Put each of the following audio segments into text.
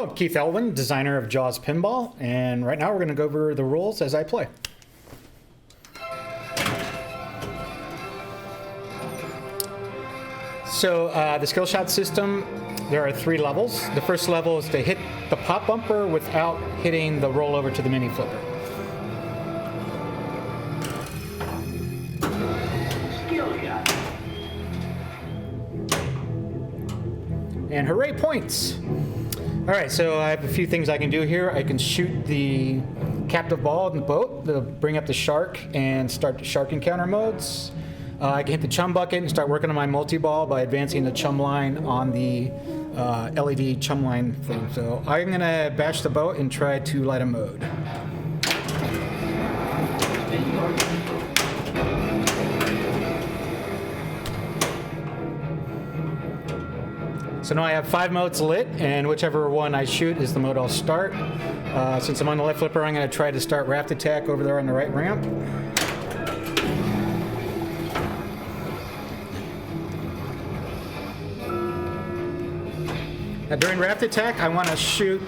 I'm Keith Elwin, designer of Jaws Pinball, and right now we're going to go over the rules as I play. So the skill shot system, there are 3 levels. The first level is to hit the pop bumper without hitting the rollover to the mini flipper. Skill shot. And hooray, points! All right, so I have a few things I can do here. I can shoot the captive ball in the boat to bring up the shark and start the shark encounter modes. I can hit the chum bucket and start working on my multi-ball by advancing the chum line on the LED chum line thing. So I'm gonna bash the boat and try to light a mode. So now I have 5 modes lit, and whichever one I shoot is the mode I'll start. Since I'm on the left flipper, I'm going to try to start raft attack over there on the right ramp. Now during raft attack, I want to shoot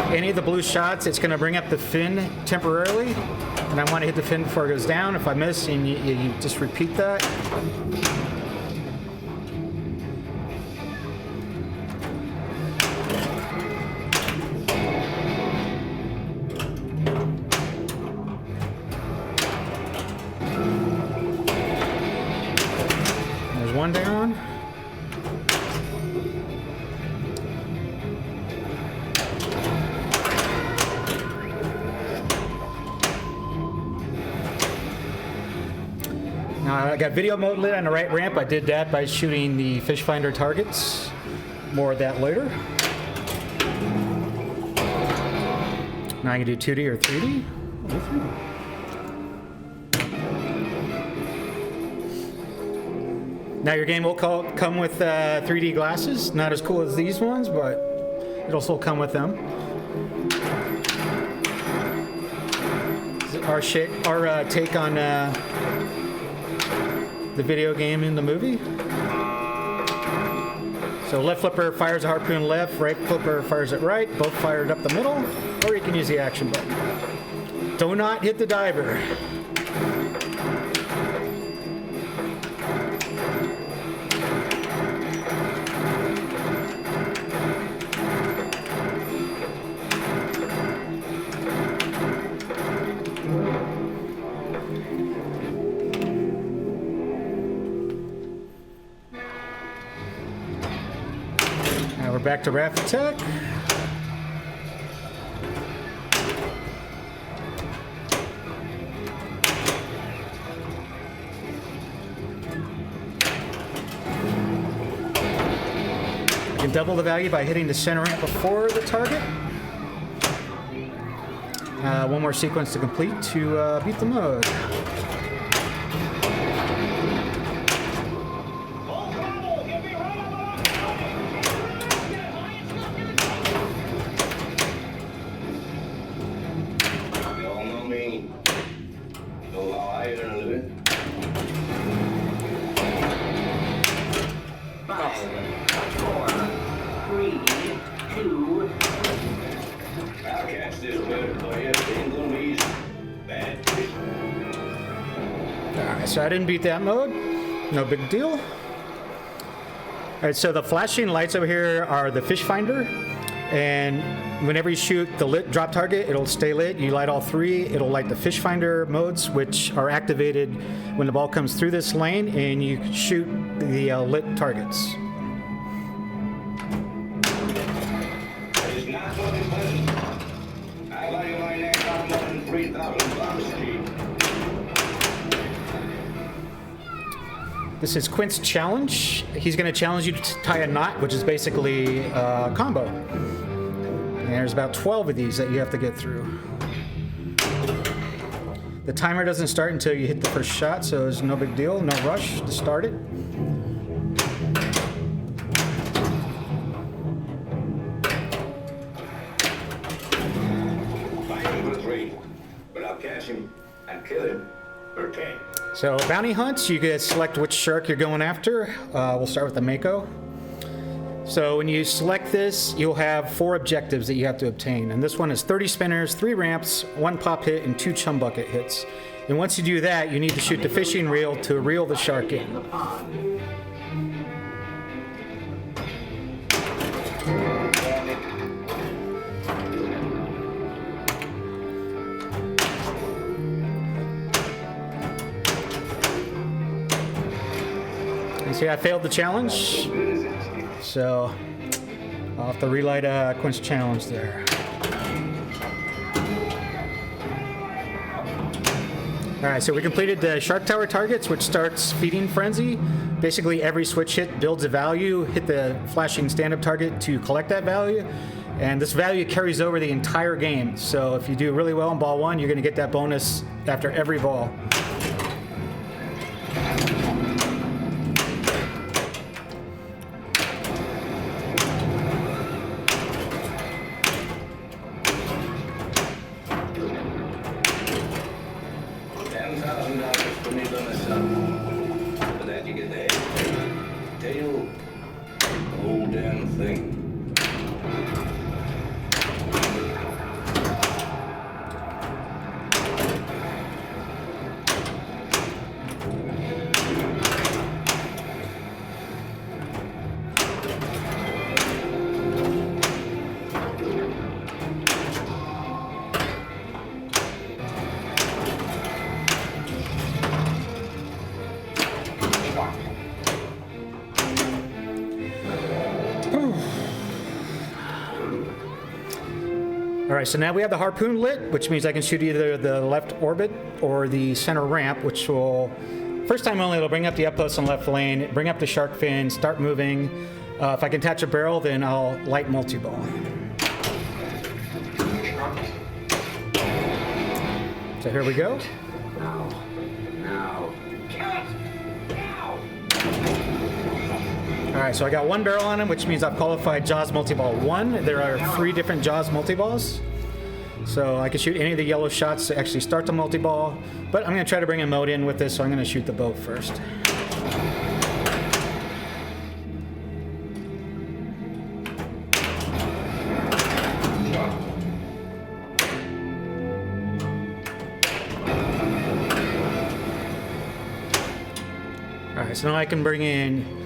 any of the blue shots. It's going to bring up the fin temporarily, and I want to hit the fin before it goes down. If I miss, and you just repeat that. One down. Now I got video mode lit on the right ramp. I did that by shooting the fish finder targets. More of that later. Now I can do 2D or 3D. Now your game will come with 3D glasses. Not as cool as these ones, but it'll still come with them. Our take on the video game in the movie. So left flipper fires a harpoon left, right flipper fires it right, both fired up the middle, or you can use the action button. Do not hit the diver. Now we're back to raft attack. I can double the value by hitting the center ramp before the target. One more sequence to complete to beat the mode. Alright, so I didn't beat that mode. No big deal. Alright, so the flashing lights over here are the fish finder. And whenever you shoot the lit drop target, it'll stay lit. You light all 3, it'll light the fish finder modes, which are activated when the ball comes through this lane and you shoot the lit targets. This is Quint's challenge. He's going to challenge you to tie a knot, which is basically a combo. And there's about 12 of these that you have to get through. The timer doesn't start until you hit the first shot, so there's no big deal, no rush to start it. But I'll catch him and kill him. Okay. So bounty hunts, you can select which shark you're going after. We'll start with the Mako. So when you select this, you'll have 4 objectives that you have to obtain. And this one is 30 spinners, 3 ramps, 1 pop hit, and 2 chum bucket hits. And once you do that, you need to shoot the fishing reel to reel the shark in. The pond. You see, I failed the challenge. So I'll have to relight a Quince challenge there. All right, so we completed the Shark Tower targets, which starts Feeding Frenzy. Basically, every switch hit builds a value. Hit the flashing stand-up target to collect that value. And this value carries over the entire game. So if you do really well in ball 1, you're going to get that bonus after every ball. $10,000 for me by myself. For that you get the head, tail, the whole damn thing. All right, so now we have the harpoon lit, which means I can shoot either the left orbit or the center ramp, which will, first time only, it'll bring up the outpost on left lane, bring up the shark fin, start moving. If I can attach a barrel, then I'll light multi-ball. So here we go. Now. All right, so I got 1 barrel on him, which means I've qualified Jaws multi-ball 1. There are 3 different Jaws multi-balls. So I can shoot any of the yellow shots to actually start the multi-ball, but I'm gonna try to bring a mode in with this, so I'm gonna shoot the boat first. All right, so now I can bring in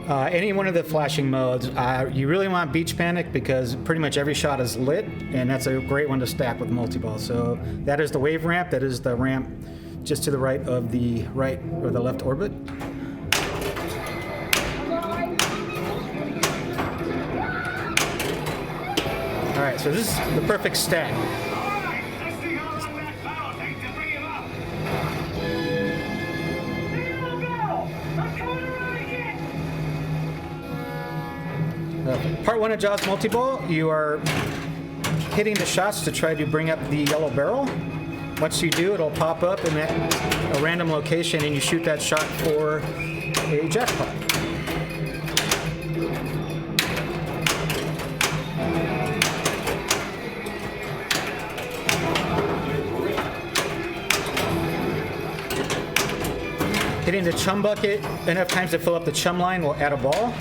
any one of the flashing modes. You really want Beach Panic because pretty much every shot is lit, and that's a great one to stack with multi-ball. So that is the wave ramp. That is the ramp just to the right of the right or the left orbit. All right, so this is the perfect stack. Part 1 of Jaws multi-ball, you are hitting the shots to try to bring up the yellow barrel. Once you do, it'll pop up in a random location and you shoot that shot for a jackpot. Hitting the chum bucket enough times to fill up the chum line will add a ball.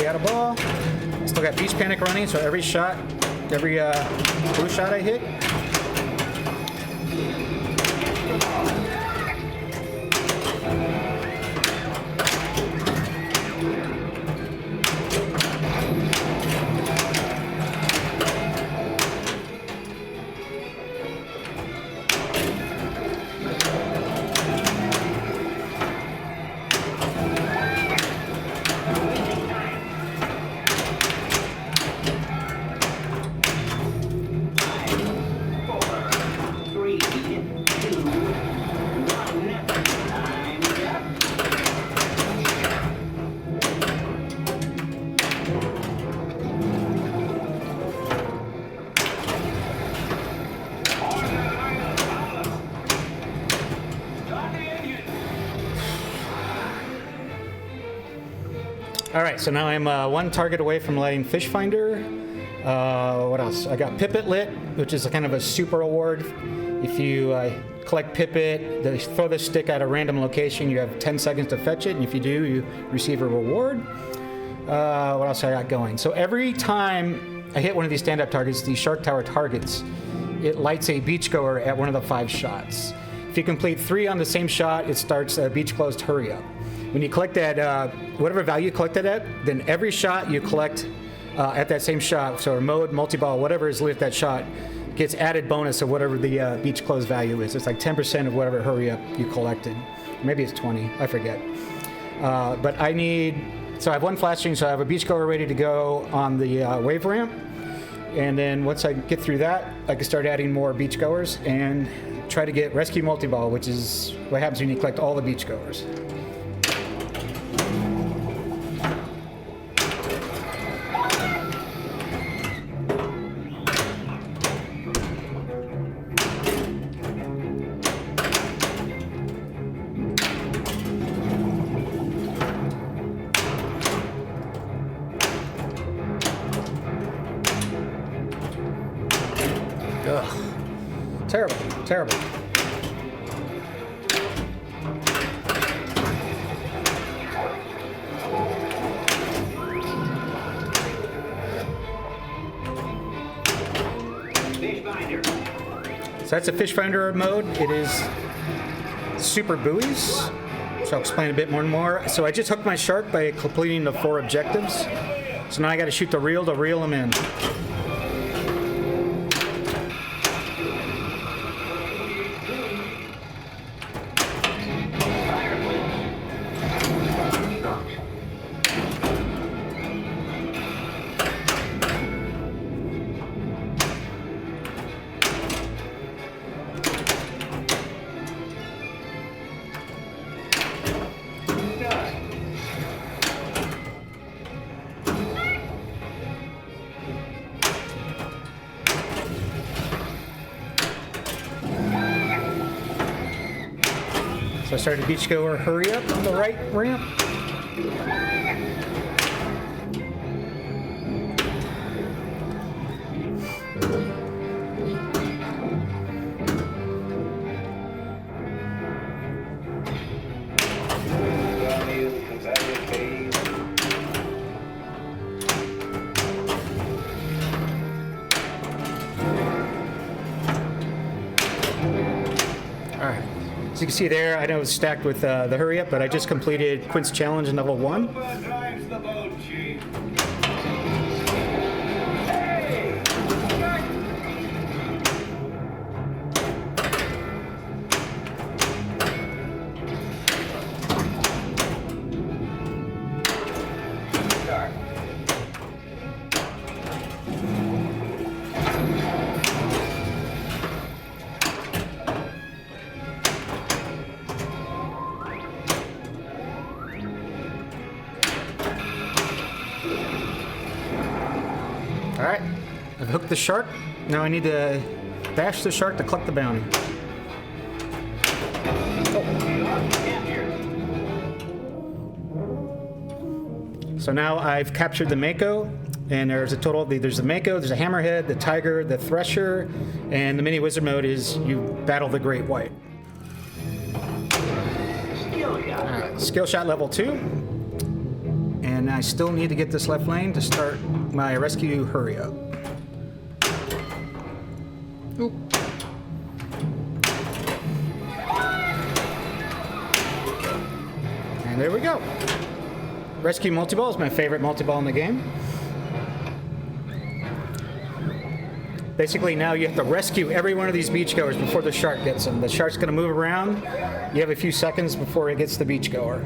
Out of ball. Still got Beach Panic running, so every shot, every blue shot I hit. All right, so now I'm 1 target away from lighting Fish Finder. What else? I got Pipit Lit, which is a kind of a super award. If you collect Pipit, they throw the stick at a random location. You have 10 seconds to fetch it, and if you do, you receive a reward. What else I got going? So every time I hit one of these stand-up targets, these Shark Tower targets, it lights a beachgoer at one of the 5 shots. If you complete 3 on the same shot, it starts a beach closed hurry up. When you collect that, whatever value you collected at, then every shot you collect at that same shot, so mode, multi-ball, whatever is lit at that shot, gets added bonus of whatever the beach closed value is. It's like 10% of whatever hurry up you collected. Maybe it's 20, I forget. But I need, so I have 1 flash string, so I have a beachgoer ready to go on the wave ramp. And then once I get through that, I can start adding more beachgoers and try to get rescue multi-ball, which is what happens when you collect all the beachgoers. Ugh. Terrible, terrible. Fish finder. So that's a fish finder mode. It is super buoys. So I'll explain a bit more and more. So I just hooked my shark by completing the 4 objectives. So now I got to shoot the reel to reel them in. So I started beachgoer hurry up on the right ramp. All right. As you can see there, I know it's stacked with the hurry up, but I just completed Quint's challenge in level 1. Drives the boat, Chief. All right, I've hooked the shark. Now I need to bash the shark to collect the bounty. So now I've captured the Mako, and there's a total, there's the Mako, there's a Hammerhead, the Tiger, the Thresher, and the mini wizard mode is you battle the Great White. Skill shot. All right, skill shot level 2. And I still need to get this left lane to start my rescue hurry up. Oop. And there we go. Rescue multi-ball is my favorite multi-ball in the game. Basically now you have to rescue every one of these beachgoers before the shark gets them. The shark's going to move around. You have a few seconds before it gets the beachgoer.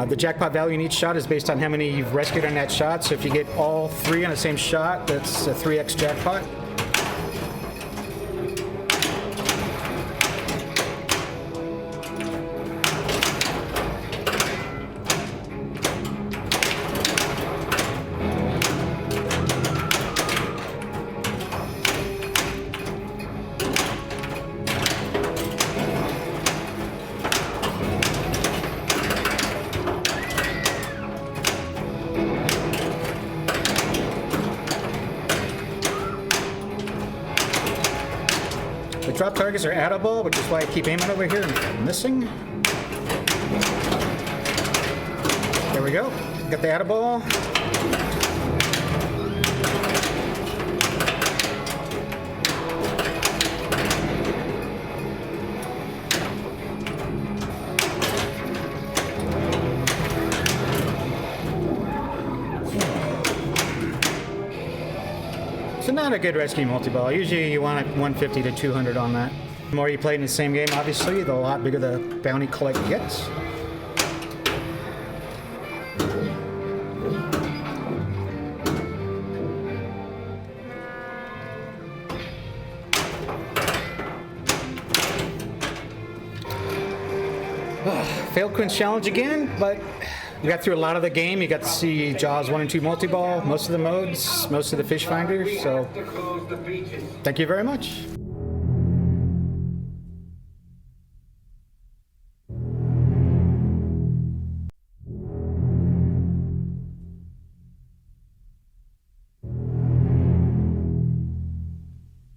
The jackpot value in each shot is based on how many you've rescued on that shot. So if you get all 3 on the same shot, that's a 3x jackpot. drop targets are add-a-ball, which is why I keep aiming over here and missing. There we go. Got the add-a-ball. So not a good rescue multi-ball. Usually you want it 150 to 200 on that. The more you play in the same game, obviously, the lot bigger the bounty collect gets. Failed Quinn's challenge again, but we got through a lot of the game. You got to see Jaws 1 and 2 multi-ball, most of the modes, most of the fish finders. So To close the beaches. thank you very much.